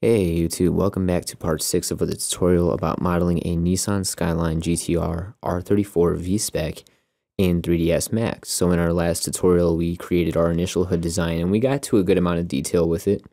Hey YouTube, welcome back to part 6 of the tutorial about modeling a Nissan Skyline GTR R34 V-Spec in 3ds Max. So in our last tutorial we created our initial hood design and we got to a good amount of detail with it.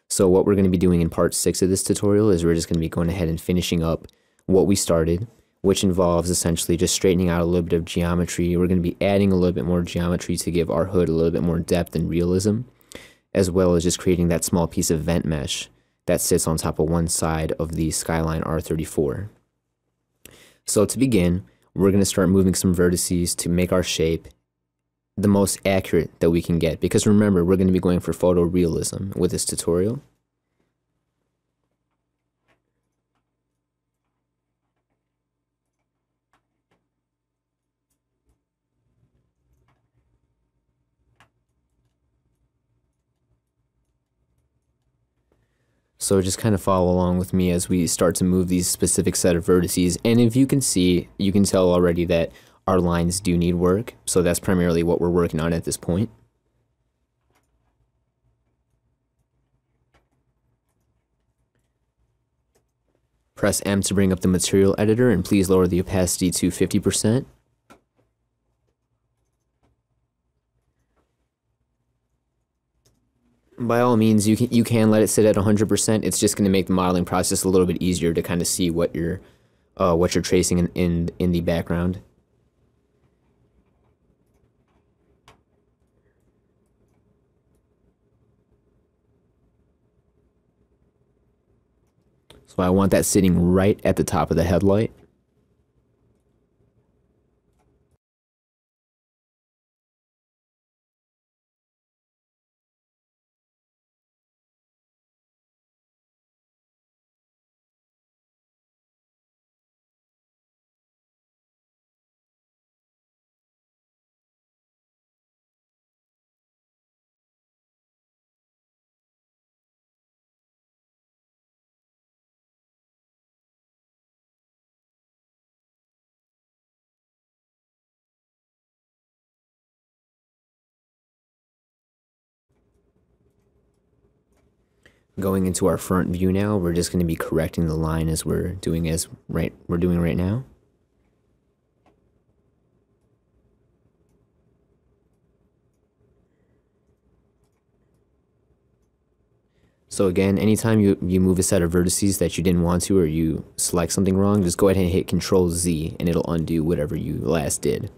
So what we're going to be doing in part 6 of this tutorial is we're just going to be going ahead and finishing up what we started, which involves essentially just straightening out a little bit of geometry. We're going to be adding a little bit more geometry to give our hood a little bit more depth and realism, as well as just creating that small piece of vent mesh that sits on top of one side of the Skyline R34. So to begin, we're going to start moving some vertices to make our shape the most accurate that we can get, because remember, we're going to be going for photorealism with this tutorial. So just kind of follow along with me as we start to move these specific set of vertices. And if you can see, you can tell already that our lines do need work. So that's primarily what we're working on at this point. Press M to bring up the material editor, and please lower the opacity to 50%. By all means, you can let it sit at 100%. It's just going to make the modeling process a little bit easier to kind of see what you're tracing in the background. So I want that sitting right at the top of the headlight. Going into our front view now, we're just going to be correcting the line as we're doing right now. So again, anytime you move a set of vertices that you didn't want to, or you select something wrong, just go ahead and hit Control Z and it'll undo whatever you last did.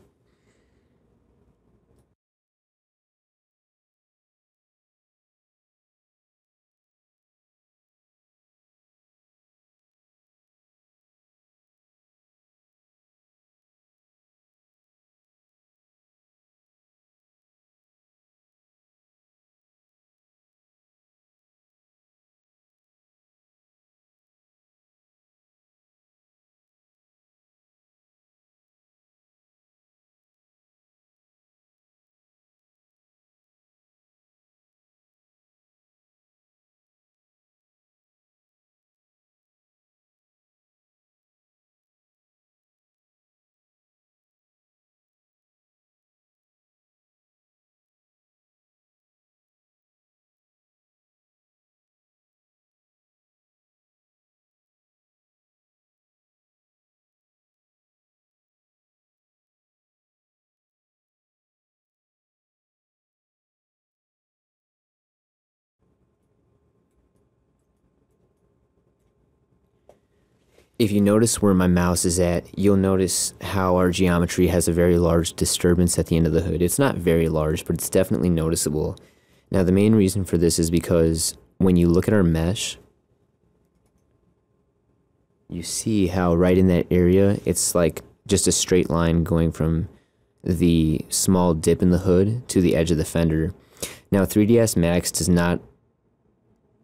If you notice where my mouse is at, you'll notice how our geometry has a very large disturbance at the end of the hood. It's not very large, but it's definitely noticeable. Now, the main reason for this is because when you look at our mesh, you see how right in that area, it's like just a straight line going from the small dip in the hood to the edge of the fender. Now, 3ds Max does not,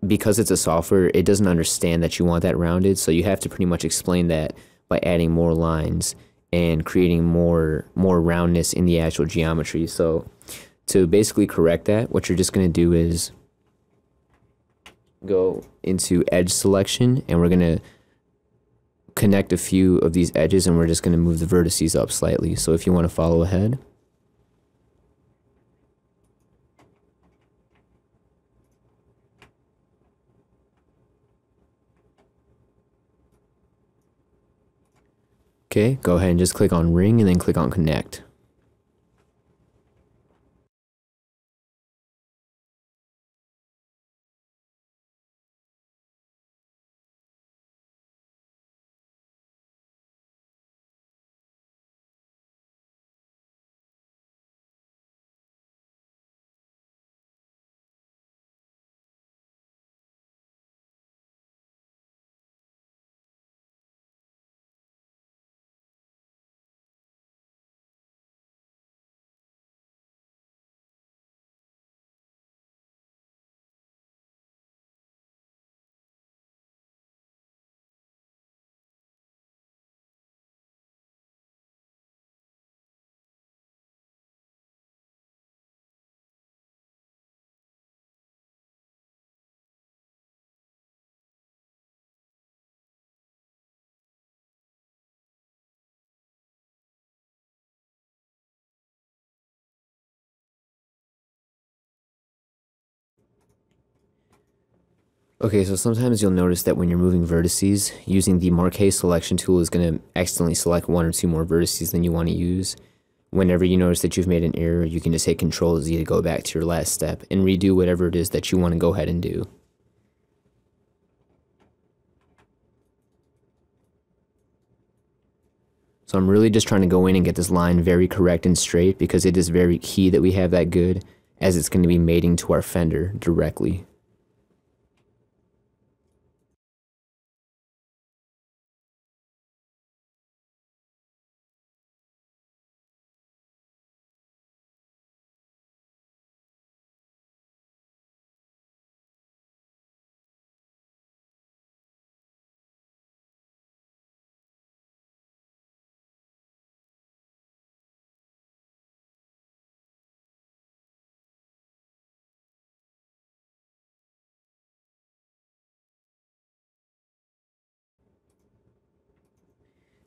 because it's a software, it doesn't understand that you want that rounded, so you have to pretty much explain that by adding more lines and creating more roundness in the actual geometry. So to basically correct that, what you're just going to do is go into edge selection, and we're going to connect a few of these edges, and we're just going to move the vertices up slightly. So if you want to follow ahead, Okay, go ahead and just click on ring and then click on connect. Okay, so sometimes you'll notice that when you're moving vertices, using the Marquee selection tool is going to accidentally select one or two more vertices than you want to use. Whenever you notice that you've made an error, you can just hit Control Z to go back to your last step and redo whatever it is that you want to go ahead and do. So I'm really just trying to go in and get this line very correct and straight because it is very key that we have that good, as it's going to be mating to our fender directly.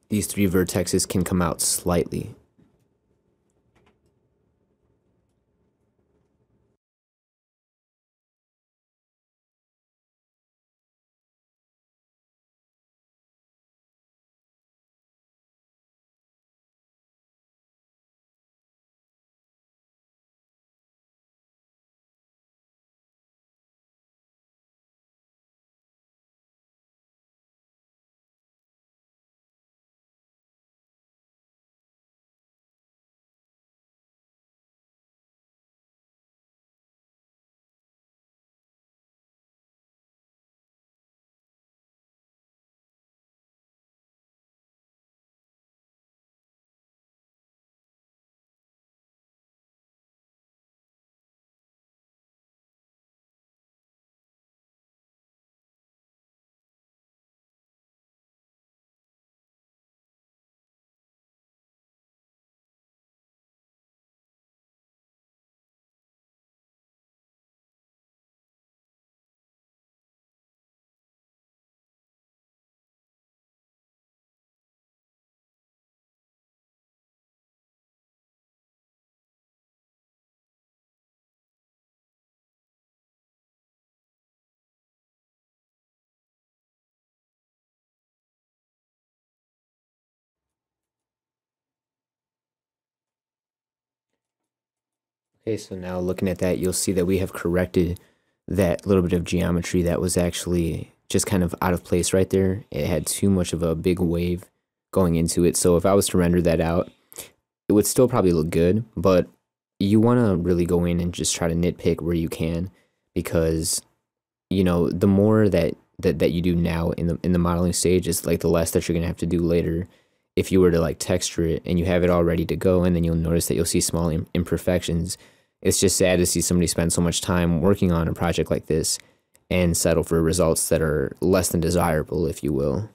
These three vertexes can come out slightly. Okay, so now looking at that, you'll see that we have corrected that little bit of geometry that was actually just kind of out of place right there. It had too much of a big wave going into it. So if I was to render that out, it would still probably look good, but you want to really go in and just try to nitpick where you can, because you know, the more that you do now in the modeling stage is like the less that you're gonna have to do later if you were to like texture it and you have it all ready to go, and then you'll notice that you'll see small imperfections. It's just sad to see somebody spend so much time working on a project like this and settle for results that are less than desirable, if you will.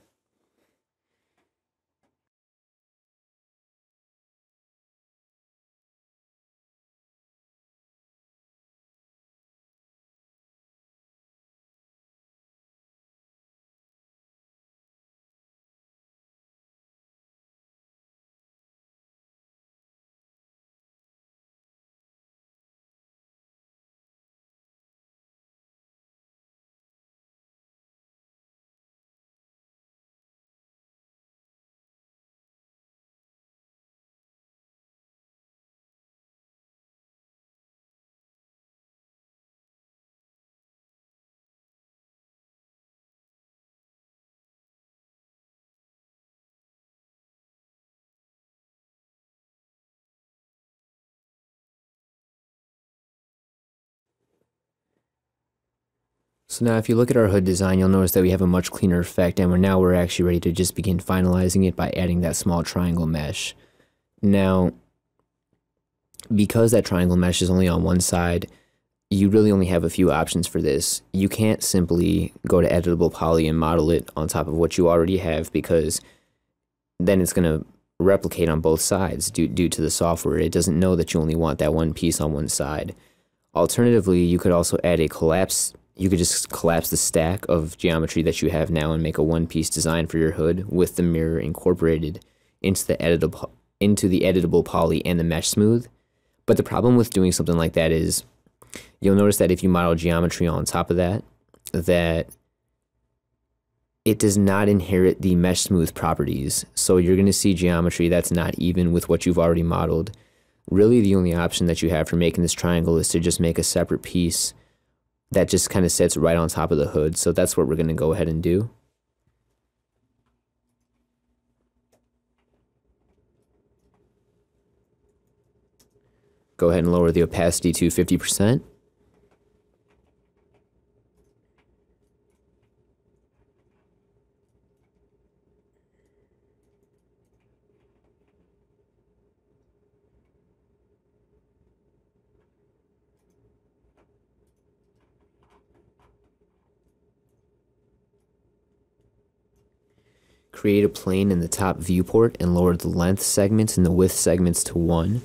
So now if you look at our hood design, you'll notice that we have a much cleaner effect, and we're actually ready to just begin finalizing it by adding that small triangle mesh. Now, because that triangle mesh is only on one side, you really only have a few options for this. You can't simply go to editable poly and model it on top of what you already have, because then it's going to replicate on both sides due to the software. It doesn't know that you only want that one piece on one side. Alternatively, you could also add a collapse. You could just collapse the stack of geometry that you have now and make a one-piece design for your hood with the mirror incorporated into the editable poly and the mesh smooth. But the problem with doing something like that is you'll notice that if you model geometry on top of that it does not inherit the mesh smooth properties. So you're going to see geometry that's not even with what you've already modeled. Really, the only option that you have for making this triangle is to just make a separate piece that just kind of sits right on top of the hood. So that's what we're going to go ahead and do. Go ahead and lower the opacity to 50%. Create a plane in the top viewport and lower the length segments and the width segments to 1.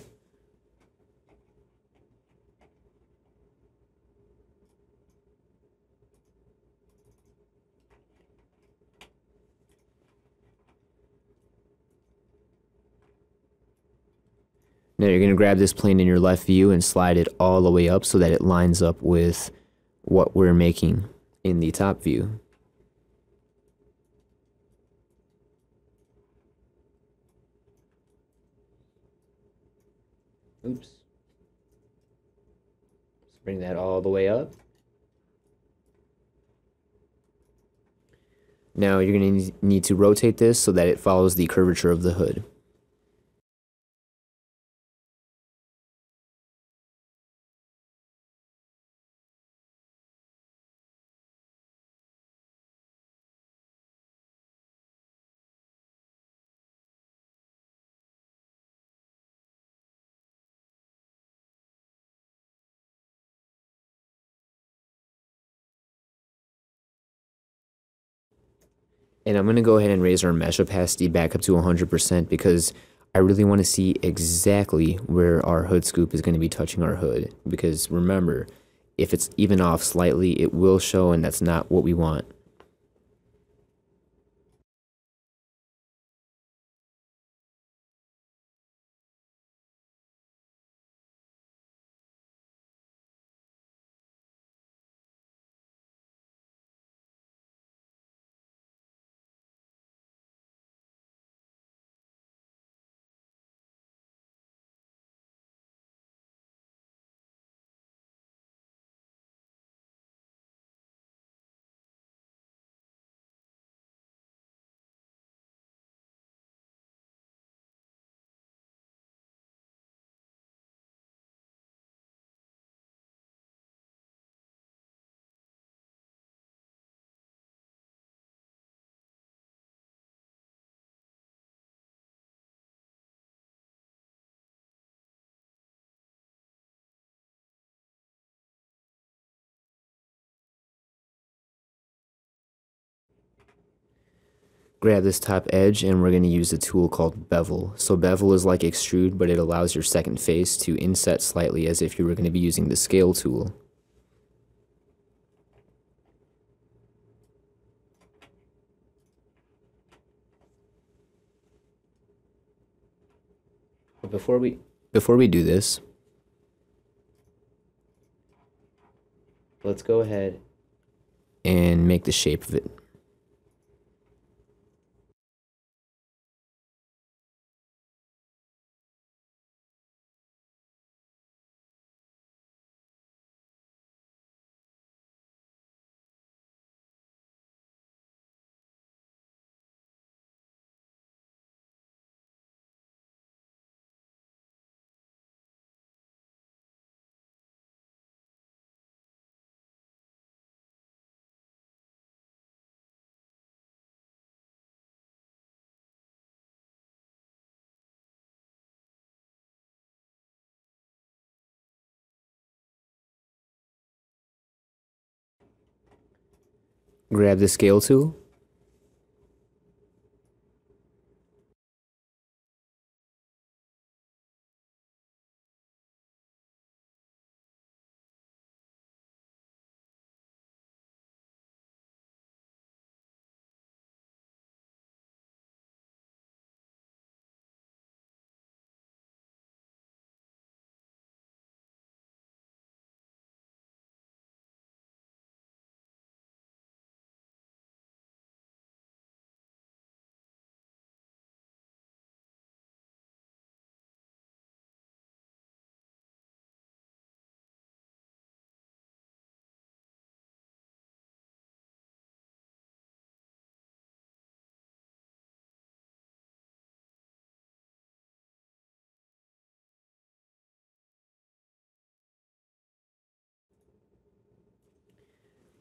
Now you're going to grab this plane in your left view and slide it all the way up so that it lines up with what we're making in the top view. Oops. Let's bring that all the way up. Now you're going to need to rotate this so that it follows the curvature of the hood. And I'm going to go ahead and raise our mesh opacity back up to 100% because I really want to see exactly where our hood scoop is going to be touching our hood. Because remember, if it's even off slightly, it will show, and that's not what we want. Grab this top edge and we're going to use a tool called bevel. So bevel is like extrude, but it allows your second face to inset slightly as if you were going to be using the scale tool. But before we do this, let's go ahead and make the shape of it. Grab the scale tool.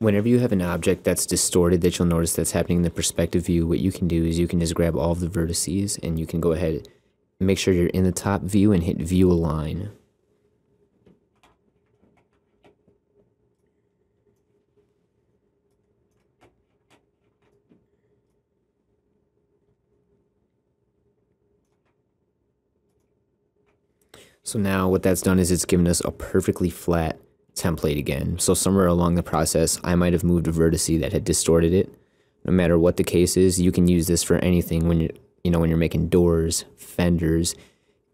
Whenever you have an object that's distorted that you'll notice that's happening in the perspective view, what you can do is you can just grab all of the vertices and you can go ahead and make sure you're in the top view and hit view align. So now what that's done is it's given us a perfectly flat template again. So somewhere along the process, I might have moved a vertice that had distorted it. No matter what the case is, you can use this for anything when when you're making doors, fenders,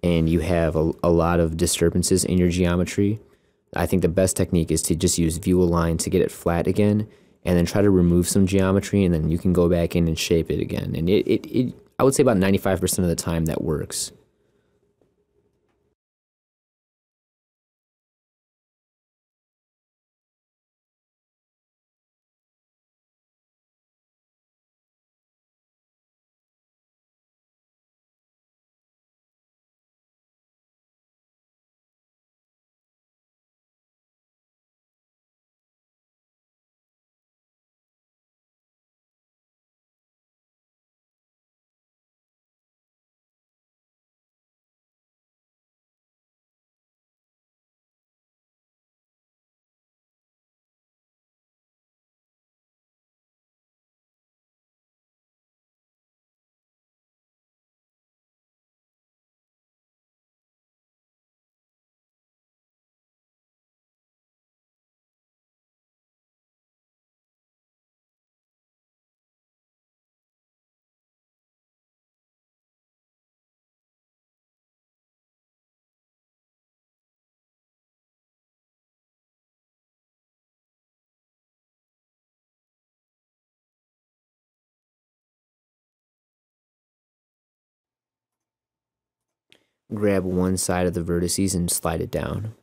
and you have a lot of disturbances in your geometry. I think the best technique is to just use view align to get it flat again, and then try to remove some geometry, and then you can go back in and shape it again. And I would say about 95% of the time that works. Grab one side of the vertices and slide it down.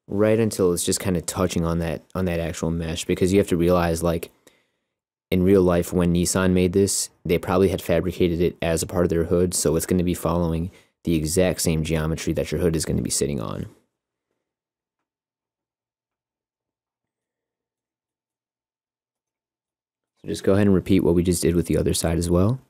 Right until it's just kind of touching on that actual mesh, because you have to realize, like, in real life when Nissan made this, they probably had fabricated it as a part of their hood, so it's going to be following the exact same geometry that your hood is going to be sitting on. So just go ahead and repeat what we just did with the other side as well.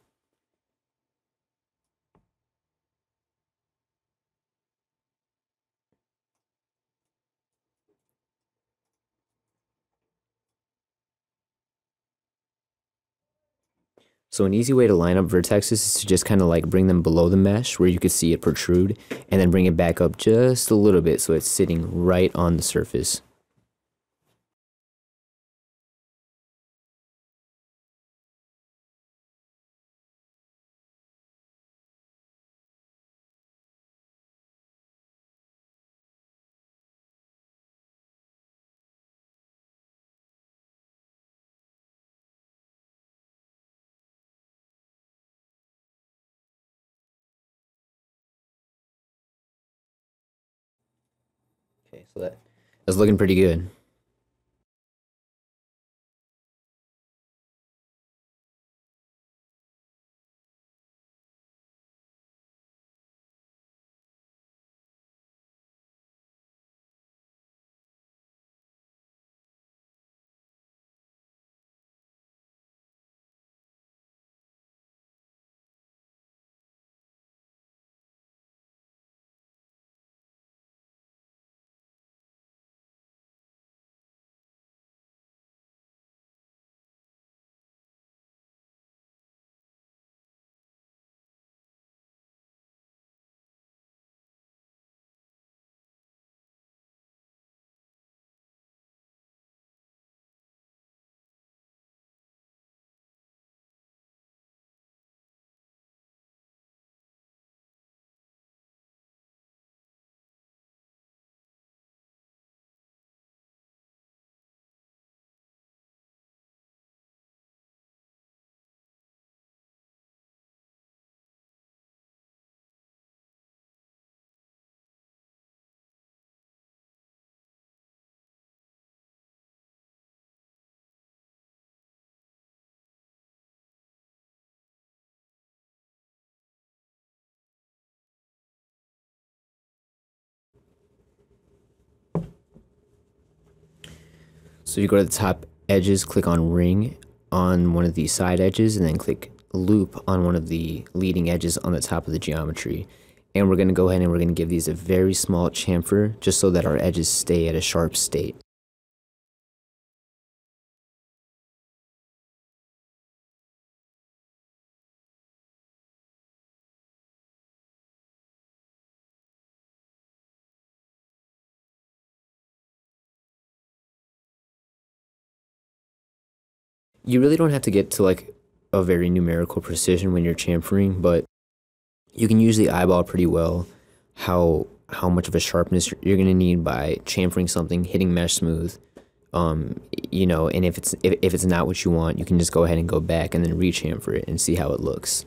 So an easy way to line up vertexes is to just kind of like bring them below the mesh where you can see it protrude, and then bring it back up just a little bit so it's sitting right on the surface. Okay, so that's looking pretty good. So you go to the top edges, click on ring on one of the side edges, and then click loop on one of the leading edges on the top of the geometry. And we're going to go ahead and we're going to give these a very small chamfer just so that our edges stay at a sharp state. You really don't have to get to like a very numerical precision when you're chamfering, but you can usually eyeball pretty well how much of a sharpness you're going to need by chamfering something, hitting mesh smooth. You know, and if it's not what you want, you can just go ahead and go back and then rechamfer it and see how it looks.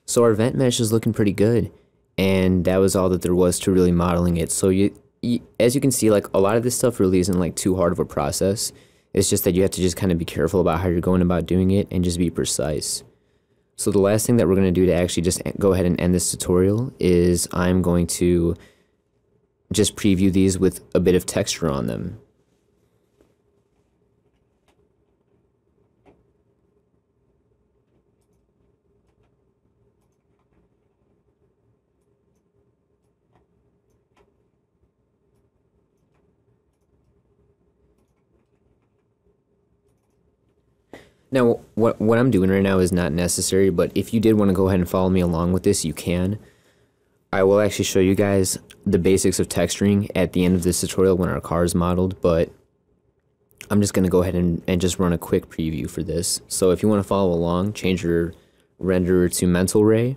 So our vent mesh is looking pretty good, and that was all that there was to really modeling it. So as you can see, like a lot of this stuff really isn't like too hard of a process. It's just that you have to just kind of be careful about how you're going about doing it and just be precise. So the last thing that we're going to do to actually just go ahead and end this tutorial is I'm going to just preview these with a bit of texture on them. Now, what I'm doing right now is not necessary, but if you did want to go ahead and follow me along with this, you can. I will actually show you guys the basics of texturing at the end of this tutorial when our car is modeled, but I'm just going to go ahead and just run a quick preview for this. So if you want to follow along, change your renderer to mental ray.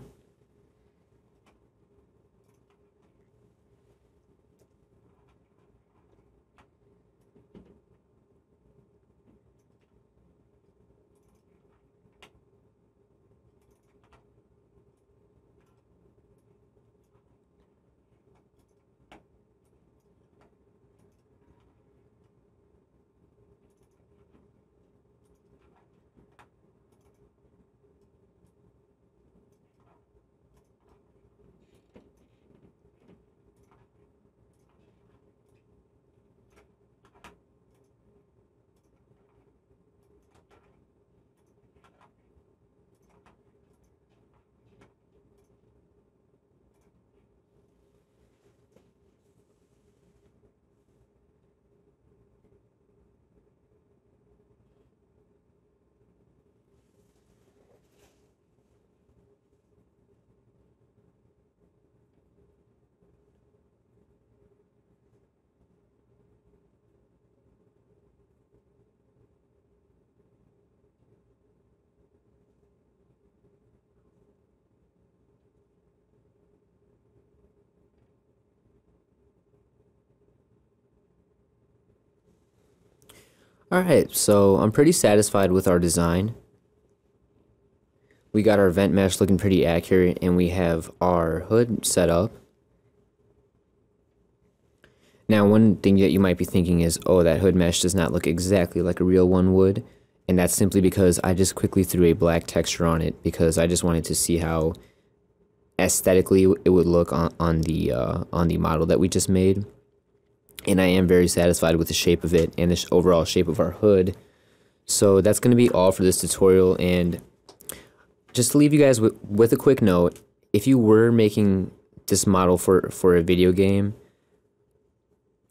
Alright, so I'm pretty satisfied with our design. We got our vent mesh looking pretty accurate, and we have our hood set up. Now, one thing that you might be thinking is, oh, that hood mesh does not look exactly like a real one would, and that's simply because I just quickly threw a black texture on it because I just wanted to see how aesthetically it would look on the model that we just made. And I am very satisfied with the shape of it and the overall shape of our hood. So that's going to be all for this tutorial, and just to leave you guys with a quick note, if you were making this model for a video game,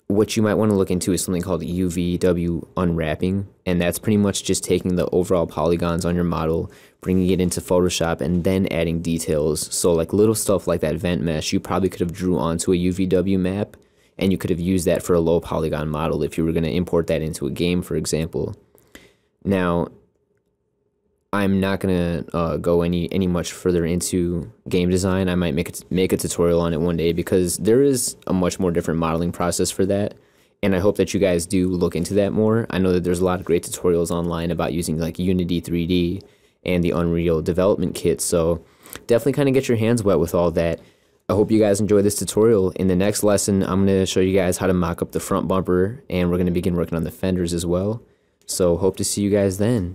what you might want to look into is something called UVW unwrapping, and that's pretty much just taking the overall polygons on your model, bringing it into Photoshop, and then adding details. So like little stuff like that vent mesh, you probably could have drew onto a UVW map, and you could have used that for a low polygon model if you were going to import that into a game, for example. Now, I'm not gonna go any much further into game design. I might make a tutorial on it one day because there is a much more different modeling process for that, and I hope that you guys do look into that more. I know that there's a lot of great tutorials online about using like Unity 3D and the Unreal Development Kit, so definitely kind of get your hands wet with all that. I hope you guys enjoy this tutorial. In the next lesson, I'm going to show you guys how to mock up the front bumper, and we're going to begin working on the fenders as well. So hope to see you guys then.